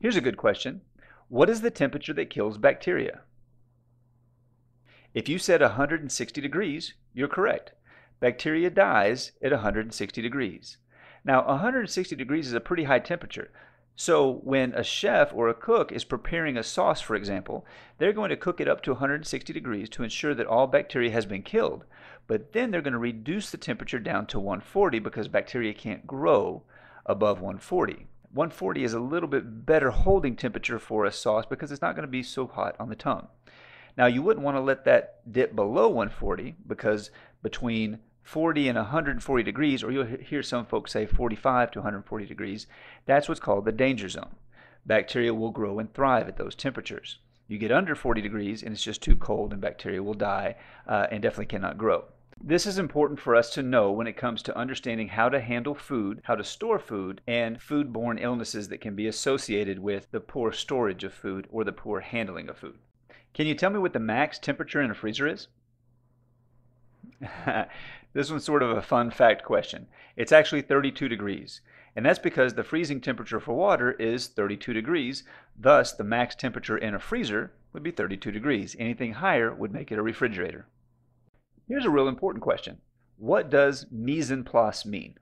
Here's a good question. What is the temperature that kills bacteria? If you said 160 degrees, you're correct. Bacteria dies at 160 degrees. Now, 160 degrees is a pretty high temperature. So when a chef or a cook is preparing a sauce, for example, they're going to cook it up to 160 degrees to ensure that all bacteria has been killed. But then they're going to reduce the temperature down to 140 because bacteria can't grow above 140. 140 is a little bit better holding temperature for a sauce because it's not going to be so hot on the tongue. Now, you wouldn't want to let that dip below 140 because between 40 and 140 degrees, or you'll hear some folks say 45 to 140 degrees, that's what's called the danger zone. Bacteria will grow and thrive at those temperatures. You get under 40 degrees and it's just too cold and bacteria will die and definitely cannot grow. This is important for us to know when it comes to understanding how to handle food, how to store food, and foodborne illnesses that can be associated with the poor storage of food or the poor handling of food. Can you tell me what the max temperature in a freezer is? This one's sort of a fun fact question. It's actually 32 degrees. And that's because the freezing temperature for water is 32 degrees. Thus, the max temperature in a freezer would be 32 degrees. Anything higher would make it a refrigerator. Here's a real important question. What does mise en place mean?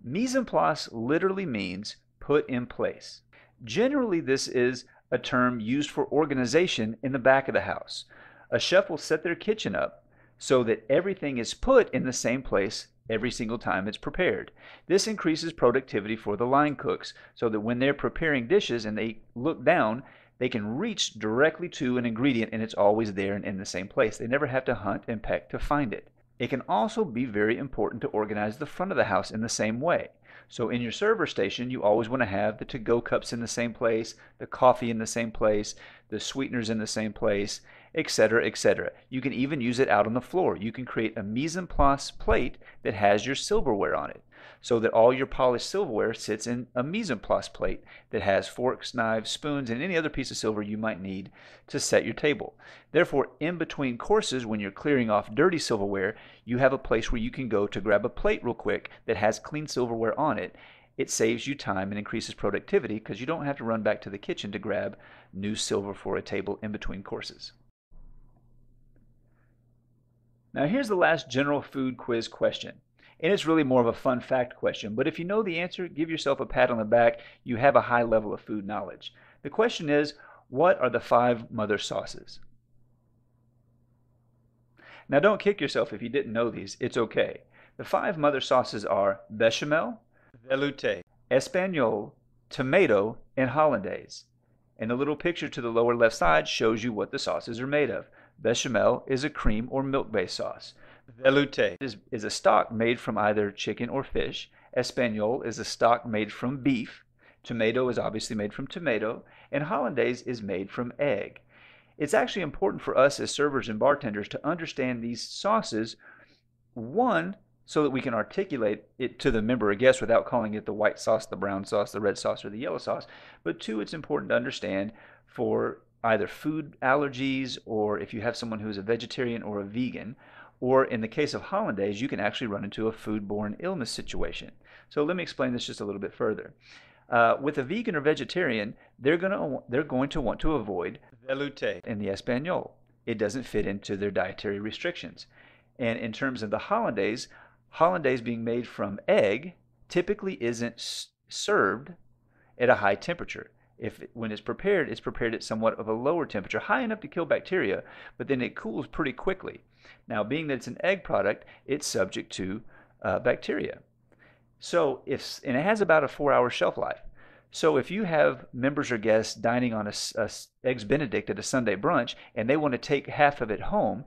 Mise en place literally means put in place. Generally, this is a term used for organization in the back of the house. A chef will set their kitchen up so that everything is put in the same place every single time it's prepared. This increases productivity for the line cooks so that when they're preparing dishes and they look down, they can reach directly to an ingredient and it's always there and in the same place. They never have to hunt and peck to find it. It can also be very important to organize the front of the house in the same way. So in your server station, you always want to have the to-go cups in the same place, the coffee in the same place, the sweeteners in the same place, etc., etc. You can even use it out on the floor. You can create a mise en place plate that has your silverware on it, so that all your polished silverware sits in a mise en place plate that has forks, knives, spoons, and any other piece of silver you might need to set your table. Therefore, in between courses, when you're clearing off dirty silverware, you have a place where you can go to grab a plate real quick that has clean silverware on it. It saves you time and increases productivity because you don't have to run back to the kitchen to grab new silver for a table in between courses. Now here's the last general food quiz question. And it's really more of a fun fact question, but if you know the answer, give yourself a pat on the back. You have a high level of food knowledge. The question is, what are the 5 mother sauces? Now don't kick yourself if you didn't know these. It's okay. The 5 mother sauces are bechamel, velouté, espagnole, tomato, and hollandaise. And the little picture to the lower left side shows you what the sauces are made of. Bechamel is a cream or milk-based sauce. Velouté is a stock made from either chicken or fish. Espagnole is a stock made from beef. Tomato is obviously made from tomato. And hollandaise is made from egg. It's actually important for us as servers and bartenders to understand these sauces, one, so that we can articulate it to the member or guest without calling it the white sauce, the brown sauce, the red sauce, or the yellow sauce. But 2, it's important to understand for either food allergies or if you have someone who is a vegetarian or a vegan, or in the case of hollandaise, you can actually run into a foodborne illness situation. So let me explain this just a little bit further. With a vegan or vegetarian, they're going to want to avoid velouté in the espagnole. It doesn't fit into their dietary restrictions. And in terms of the hollandaise being made from egg typically isn't served at a high temperature. When it's prepared at somewhat of a lower temperature, high enough to kill bacteria, but then it cools pretty quickly. Now, being that it's an egg product, it's subject to bacteria. So and it has about a 4-hour shelf life. So if you have members or guests dining on a Eggs Benedict at a Sunday brunch and they want to take half of it home,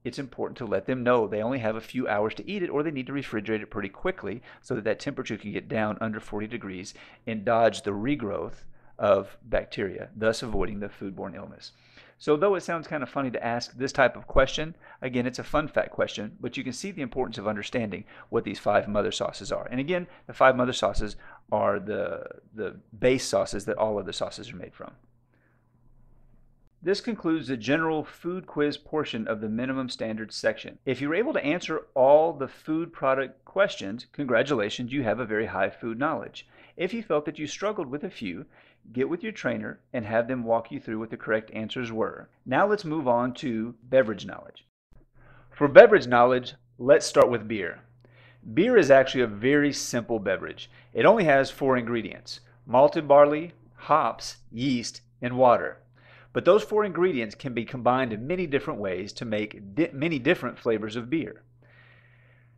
it's important to let them know they only have a few hours to eat it, or they need to refrigerate it pretty quickly so that temperature can get down under 40 degrees and dodge the regrowth of bacteria, thus avoiding the foodborne illness. So though it sounds kind of funny to ask this type of question, again, it's a fun fact question, but you can see the importance of understanding what these 5 mother sauces are. And again, the 5 mother sauces are the base sauces that all other sauces are made from. This concludes the general food quiz portion of the minimum standards section. If you were able to answer all the food product questions, congratulations, you have a very high food knowledge. If you felt that you struggled with a few, get with your trainer and have them walk you through what the correct answers were. Now let's move on to beverage knowledge. For beverage knowledge, let's start with beer. Beer is actually a very simple beverage. It only has 4 ingredients: malted barley, hops, yeast, and water. But those 4 ingredients can be combined in many different ways to make many different flavors of beer.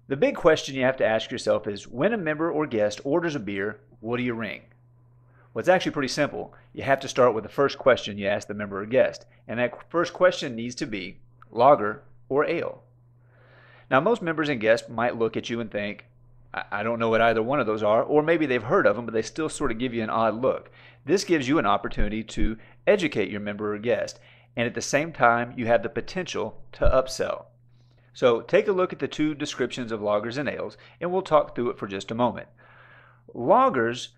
The big question you have to ask yourself is, when a member or guest orders a beer, what do you ring? Well, it's actually pretty simple. You have to start with the first question you ask the member or guest, and that first question needs to be lager or ale. Now, most members and guests might look at you and think, I don't know what either one of those are, or maybe they've heard of them, but they still sort of give you an odd look. This gives you an opportunity to educate your member or guest, and at the same time, you have the potential to upsell. So take a look at the 2 descriptions of lagers and ales, and we'll talk through it for just a moment. Lagers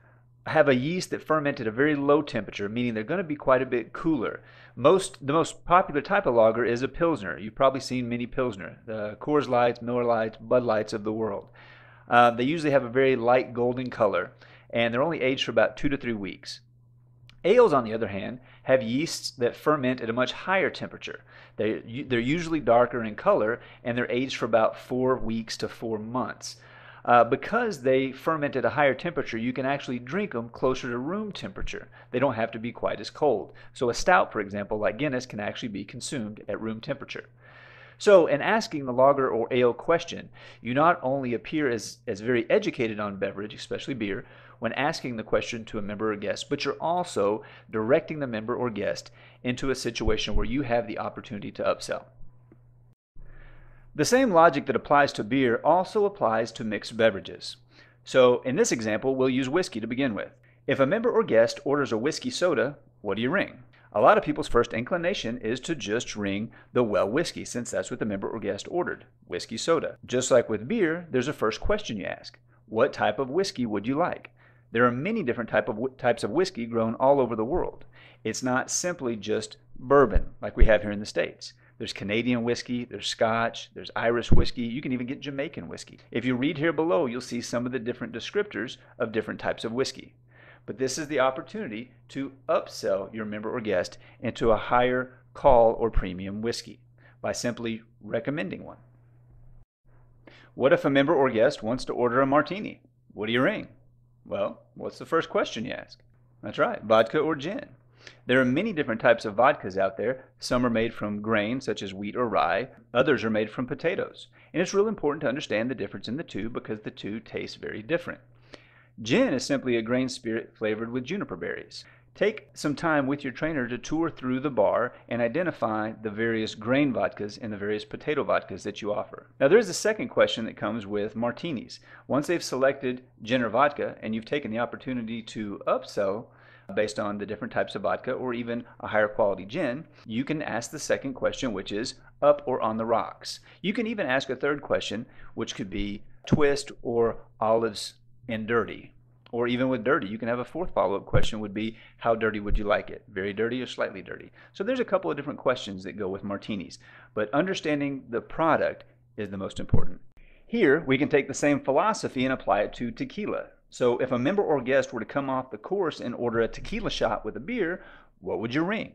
have a yeast that ferment at a very low temperature, meaning they're going to be quite a bit cooler. The most popular type of lager is a Pilsner. You've probably seen many Pilsner, the Coors Lights, Miller Lights, Bud Lights of the world. They usually have a very light golden color, and they're only aged for about 2 to 3 weeks. Ales, on the other hand, have yeasts that ferment at a much higher temperature. They're usually darker in color, and they're aged for about 4 weeks to 4 months. Because they ferment at a higher temperature, you can actually drink them closer to room temperature. They don't have to be quite as cold. So a stout, for example, like Guinness, can actually be consumed at room temperature. So in asking the lager or ale question, you not only appear as very educated on beverage, especially beer, when asking the question to a member or guest, but you're also directing the member or guest into a situation where you have the opportunity to upsell. The same logic that applies to beer also applies to mixed beverages. So in this example, we'll use whiskey to begin with. If a member or guest orders a whiskey soda, what do you ring? A lot of people's first inclination is to just ring the well whiskey, since that's what the member or guest ordered, whiskey soda. Just like with beer, there's a first question you ask. What type of whiskey would you like? There are many different types of whiskey grown all over the world. It's not simply just bourbon like we have here in the States. There's Canadian whiskey, there's Scotch, there's Irish whiskey, you can even get Jamaican whiskey. If you read here below, you'll see some of the different descriptors of different types of whiskey. But this is the opportunity to upsell your member or guest into a higher call or premium whiskey by simply recommending one. What if a member or guest wants to order a martini? What do you ring? Well, what's the first question you ask? That's right, vodka or gin. There are many different types of vodkas out there. Some are made from grain, such as wheat or rye. Others are made from potatoes. And it's real important to understand the difference in the two because the two taste very different. Gin is simply a grain spirit flavored with juniper berries. Take some time with your trainer to tour through the bar and identify the various grain vodkas and the various potato vodkas that you offer. Now there's a second question that comes with martinis. Once they've selected gin or vodka and you've taken the opportunity to upsell based on the different types of vodka or even a higher quality gin, you can ask the second question, which is up or on the rocks. You can even ask a third question, which could be twist or olives and dirty. Or even with dirty, you can have a fourth follow-up question would be, how dirty would you like it? Very dirty or slightly dirty? So there's a couple of different questions that go with martinis, but understanding the product is the most important. Here, we can take the same philosophy and apply it to tequila. So if a member or guest were to come off the course and order a tequila shot with a beer, what would you ring?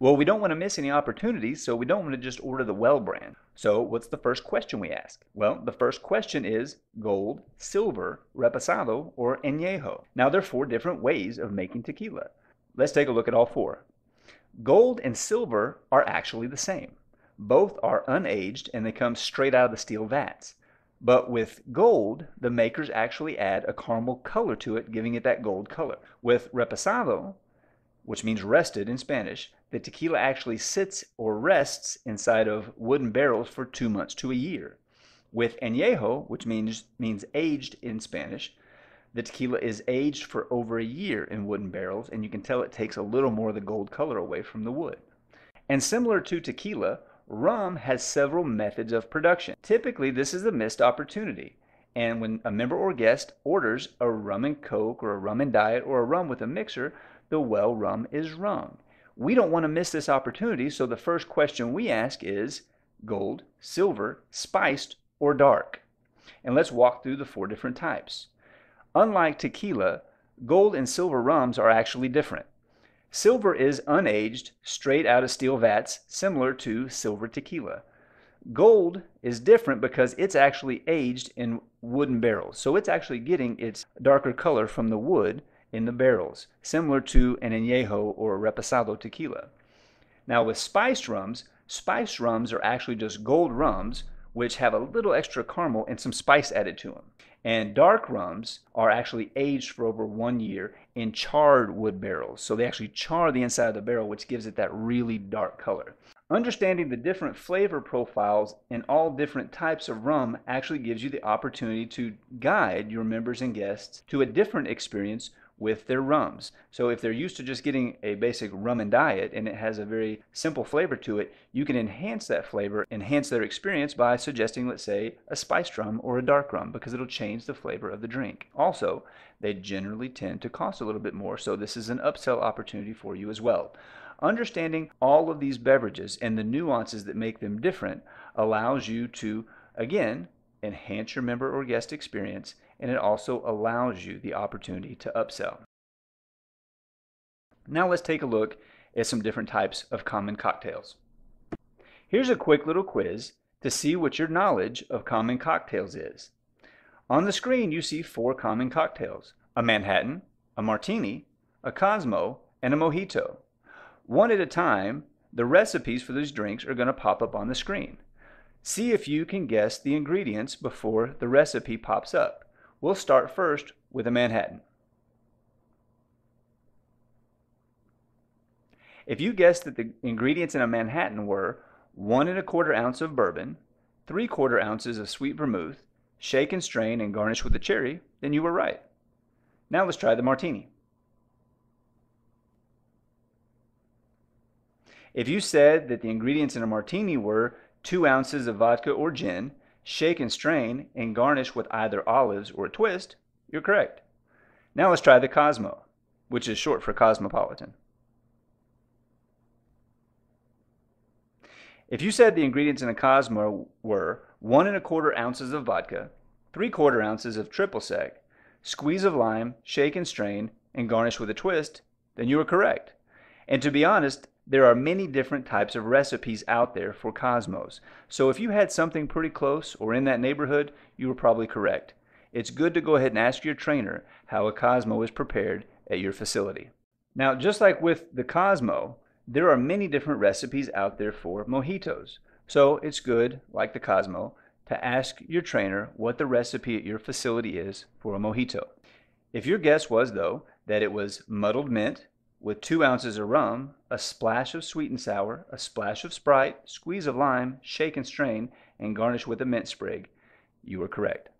Well, we don't want to miss any opportunities, so we don't want to just order the well brand. So what's the first question we ask? Well, the first question is gold, silver, reposado, or añejo. Now, there are 4 different ways of making tequila. Let's take a look at all 4. Gold and silver are actually the same. Both are unaged and they come straight out of the steel vats. But with gold, the makers actually add a caramel color to it, giving it that gold color. With reposado, which means rested in Spanish, the tequila actually sits or rests inside of wooden barrels for 2 months to a year. With añejo, which means aged in Spanish, the tequila is aged for over a year in wooden barrels, and you can tell it takes a little more of the gold color away from the wood. And similar to tequila, rum has several methods of production. Typically, this is a missed opportunity. And when a member or guest orders a rum and coke or a rum and diet or a rum with a mixer, the well rum is rung. We don't want to miss this opportunity, so the first question we ask is gold, silver, spiced, or dark. And let's walk through the 4 different types. Unlike tequila, Gold and silver rums are actually different. Silver is unaged, straight out of steel vats, similar to silver tequila. Gold is different because it's actually aged in wooden barrels. So it's actually getting its darker color from the wood in the barrels, similar to an añejo or a reposado tequila. Now with spiced rums are actually just gold rums which have a little extra caramel and some spice added to them. And dark rums are actually aged for over 1 year in charred wood barrels. So they actually char the inside of the barrel, which gives it that really dark color. Understanding the different flavor profiles in all different types of rum actually gives you the opportunity to guide your members and guests to a different experience with their rums. So if they're used to just getting a basic rum and diet and it has a very simple flavor to it, you can enhance that flavor, enhance their experience by suggesting, let's say, a spiced rum or a dark rum, because it'll change the flavor of the drink. Also, they generally tend to cost a little bit more, so this is an upsell opportunity for you as well. Understanding all of these beverages and the nuances that make them different allows you to, again, enhance your member or guest experience, and it also allows you the opportunity to upsell. Now let's take a look at some different types of common cocktails. Here's a quick little quiz to see what your knowledge of common cocktails is. On the screen you see 4 common cocktails: a Manhattan, a Martini, a Cosmo, and a Mojito. One at a time, the recipes for these drinks are going to pop up on the screen. See if you can guess the ingredients before the recipe pops up. We'll start first with a Manhattan. If you guessed that the ingredients in a Manhattan were 1 1/4 ounce of bourbon, 3/4 ounces of sweet vermouth, shake and strain and garnish with a cherry, then you were right. Now let's try the Martini. If you said that the ingredients in a Martini were 2 ounces of vodka or gin, shake and strain, and garnish with either olives or a twist, you're correct. Now let's try the Cosmo, which is short for Cosmopolitan. If you said the ingredients in a Cosmo were 1 1/4 ounces of vodka, 3/4 ounces of triple sec, squeeze of lime, shake and strain, and garnish with a twist, then you were correct. And to be honest, there are many different types of recipes out there for Cosmos. So if you had something pretty close or in that neighborhood, you were probably correct. It's good to go ahead and ask your trainer how a Cosmo is prepared at your facility. Now, just like with the Cosmo, there are many different recipes out there for mojitos. So it's good, like the Cosmo, to ask your trainer what the recipe at your facility is for a mojito. If your guess was, though, that it was muddled mint with 2 ounces of rum, a splash of sweet and sour, a splash of Sprite, squeeze of lime, shake and strain, and garnish with a mint sprig, you were correct.